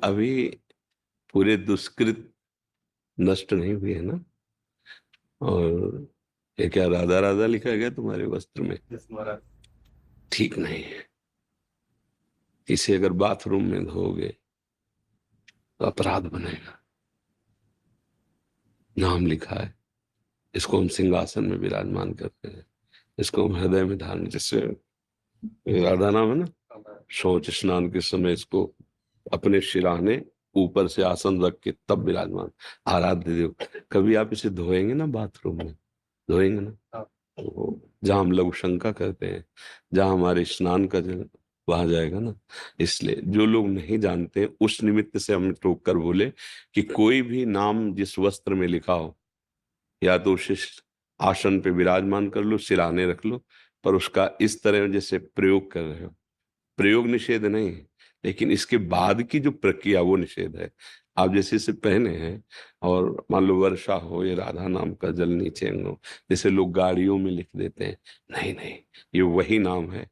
अभी पूरे दुष्कृत नष्ट नहीं हुए है ना? और ये क्या राधा राधा लिखा गया तुम्हारे वस्त्र में? ठीक नहीं है। इसे अगर बाथरूम में धोगे तो अपराध बनेगा। नाम लिखा है, इसको हम सिंहासन में विराजमान करते हैं, इसको हम हृदय में धारण, जैसे राधा नाम है ना, शौच स्नान के समय इसको अपने शिराने ऊपर से आसन रख के तब विराजमान। आराध्य देव। कभी आप इसे धोएंगे ना बाथरूम में, धोएंगे ना, तो जहां हम लघु शंका करते हैं, जहां हमारे स्नान का जल वहां जाएगा ना। इसलिए जो लोग नहीं जानते उस निमित्त से हम टोक कर बोले कि कोई भी नाम जिस वस्त्र में लिखा हो, या तो उसे आसन पे विराजमान कर लो, सिराने रख लो, पर उसका इस तरह जैसे प्रयोग कर रहे हो, प्रयोग निषेध नहीं है, लेकिन इसके बाद की जो प्रक्रिया वो निषेध है। आप जैसे इसे पहने हैं और मान लो वर्षा हो या राधा नाम का जल नीचे हो, जैसे लोग गाड़ियों में लिख देते हैं, नहीं नहीं, ये वही नाम है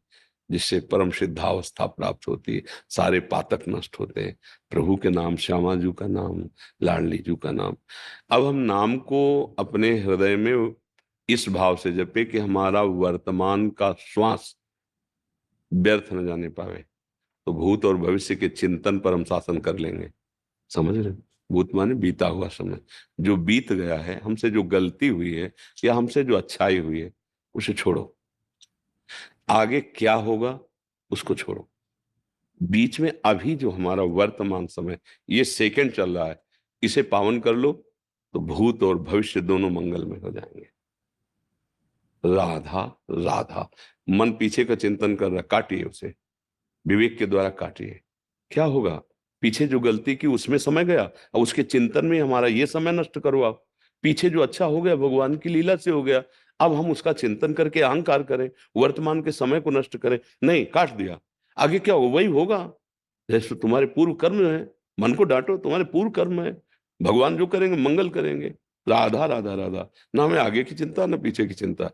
जिससे परम सिद्धावस्था प्राप्त होती है, सारे पातक नष्ट होते हैं। प्रभु के नाम, श्यामा जू का नाम, लाडली जू का नाम। अब हम नाम को अपने हृदय में इस भाव से जपे कि हमारा वर्तमान का श्वास व्यर्थ न जाने पावे, तो भूत और भविष्य के चिंतन पर हम शासन कर लेंगे। समझ रहे? भूत माने बीता हुआ समय, जो बीत गया है, हमसे जो गलती हुई है या हमसे जो अच्छाई हुई है उसे छोड़ो। आगे क्या होगा उसको छोड़ो। बीच में अभी जो हमारा वर्तमान समय, ये सेकंड चल रहा है, इसे पावन कर लो, तो भूत और भविष्य दोनों मंगल में हो जाएंगे। राधा राधा, मन पीछे का चिंतन कर रहा, काटिए उसे, विवेक के द्वारा काटिए। क्या होगा? पीछे जो गलती की उसमें समय गया, और उसके चिंतन में हमारा ये समय नष्ट करो आप। पीछे जो अच्छा हो गया भगवान की लीला से हो गया, अब हम उसका चिंतन करके अहंकार करें, वर्तमान के समय को नष्ट करें? नहीं, काट दिया। आगे क्या हो वही होगा, जैसे तुम्हारे पूर्व कर्म है। मन को डांटो, तुम्हारे पूर्व कर्म है, भगवान जो करेंगे मंगल करेंगे। राधा राधा राधा, ना हमें आगे की चिंता ना पीछे की चिंता।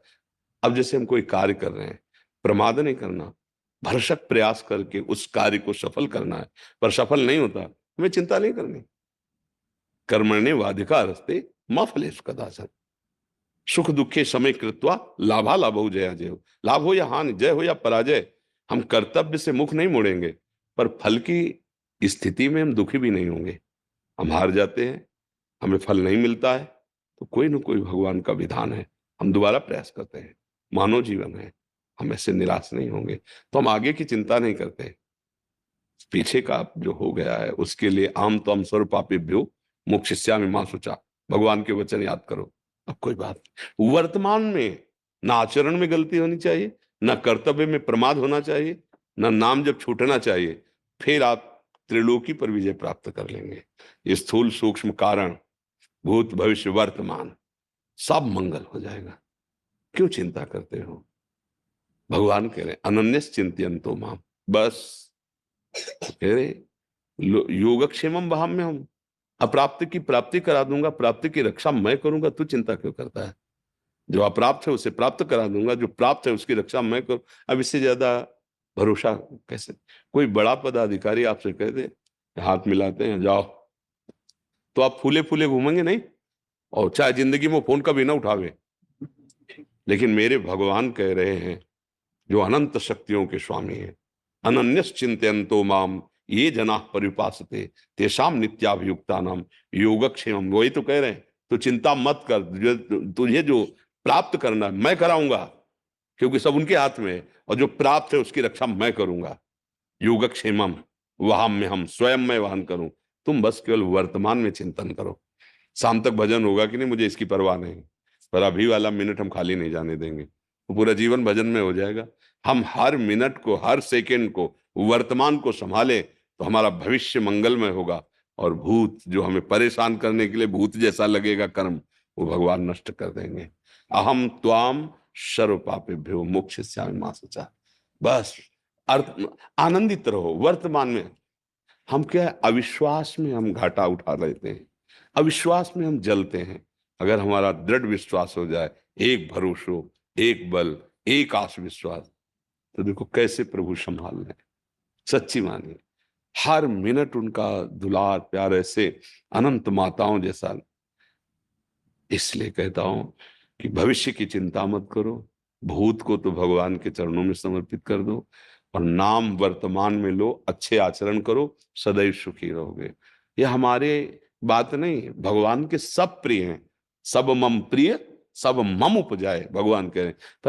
अब जैसे हम कोई कार्य कर रहे हैं, प्रमाद नहीं करना, भरसक प्रयास करके उस कार्य को सफल करना है, पर सफल नहीं होता, हमें चिंता नहीं करनी। कर्मण्येवाधिकारस्ते मा फलेषु कदाचन, सुख दुखे समय कृत्वा लाभा लाभौ जया जय। लाभ हो या हानि, जय हो या पराजय, हम कर्तव्य से मुख नहीं मोड़ेंगे, पर फल की स्थिति में हम दुखी भी नहीं होंगे। हम हार जाते हैं, हमें फल नहीं मिलता है, तो कोई ना कोई भगवान का विधान है, हम दोबारा प्रयास करते हैं। मानव जीवन है, हम ऐसे निराश नहीं होंगे, तो हम आगे की चिंता नहीं करते। पीछे का जो हो गया है उसके लिए आम तो हम स्वरूप पापेभ्यो मोक्षयिष्यामि मां शुचा, भगवान के वचन याद करो। अब कोई बात नहीं। वर्तमान में ना आचरण में गलती होनी चाहिए, ना कर्तव्य में प्रमाद होना चाहिए, ना नाम जब छूटना चाहिए, फिर आप त्रिलोकी पर विजय प्राप्त कर लेंगे। ये स्थूल सूक्ष्म कारण, भूत भविष्य वर्तमान, सब मंगल हो जाएगा। क्यों चिंता करते हो? भगवान कह रहे अनन्यस चिंतयन्तो माम, बस कह रहे योगक्षेमम वहां में हम अप्राप्त की प्राप्ति करा दूंगा, प्राप्ति की रक्षा मैं करूंगा, तू चिंता क्यों करता है? जो अप्राप्त है उसे प्राप्त करा दूंगा, जो प्राप्त है उसकी रक्षा मैं करूं। अब इससे ज्यादा भरोसा कैसे? कोई बड़ा पदाधिकारी आपसे कह दे, हाथ मिलाते हैं जाओ, तो आप फूले फूले घूमेंगे नहीं, और चाहे जिंदगी में फोन का भी ना उठावे। लेकिन मेरे भगवान कह रहे हैं, जो अनंत शक्तियों के स्वामी हैं, अनन्यस चिंतयन्तो माम ये जना परिपासते तेषाम नित्याभियुक्ता नाम योगक्षेमम। वही तो कह रहे हैं, तो चिंता मत कर, तुझे जो प्राप्त करना मैं कराऊंगा, क्योंकि सब उनके हाथ में है, और जो प्राप्त है उसकी रक्षा मैं करूंगा। योगक्षेमम वहां में हम स्वयं मैं वाहन करूं, तुम बस केवल वर्तमान में चिंतन करो। शाम तक भजन होगा कि नहीं मुझे इसकी परवाह नहीं, पर अभी वाला मिनट हम खाली नहीं जाने देंगे, तो पूरा जीवन भजन में हो जाएगा। हम हर मिनट को, हर सेकंड को, वर्तमान को संभालें, तो हमारा भविष्य मंगलमय होगा, और भूत जो हमें परेशान करने के लिए भूत जैसा लगेगा कर्म, वो भगवान नष्ट कर देंगे। अहम त्वाम सर्व पापेभ्यो मोक्षयिष्यामि मा शुचा। बस अर्थ, आनंदित रहो वर्तमान में। हम क्या है, अविश्वास में हम घाटा उठा लेते हैं, अविश्वास में हम जलते हैं। अगर हमारा दृढ़ विश्वास हो जाए, एक भरोसो, एक बल, एक आस विश्वास, तो देखो कैसे प्रभु संभाल रहे हैं। सच्ची मानिए, हर मिनट उनका दुलार प्यार ऐसे अनंत माताओं जैसा। इसलिए कहता हूं कि भविष्य की चिंता मत करो, भूत को तो भगवान के चरणों में समर्पित कर दो और नाम वर्तमान में लो, अच्छे आचरण करो, सदैव सुखी रहोगे। ये हमारे बात नहीं, भगवान के सब प्रिय हैं। सब मम प्रिय, सब मम उपजाए, भगवान कह रहे हैं।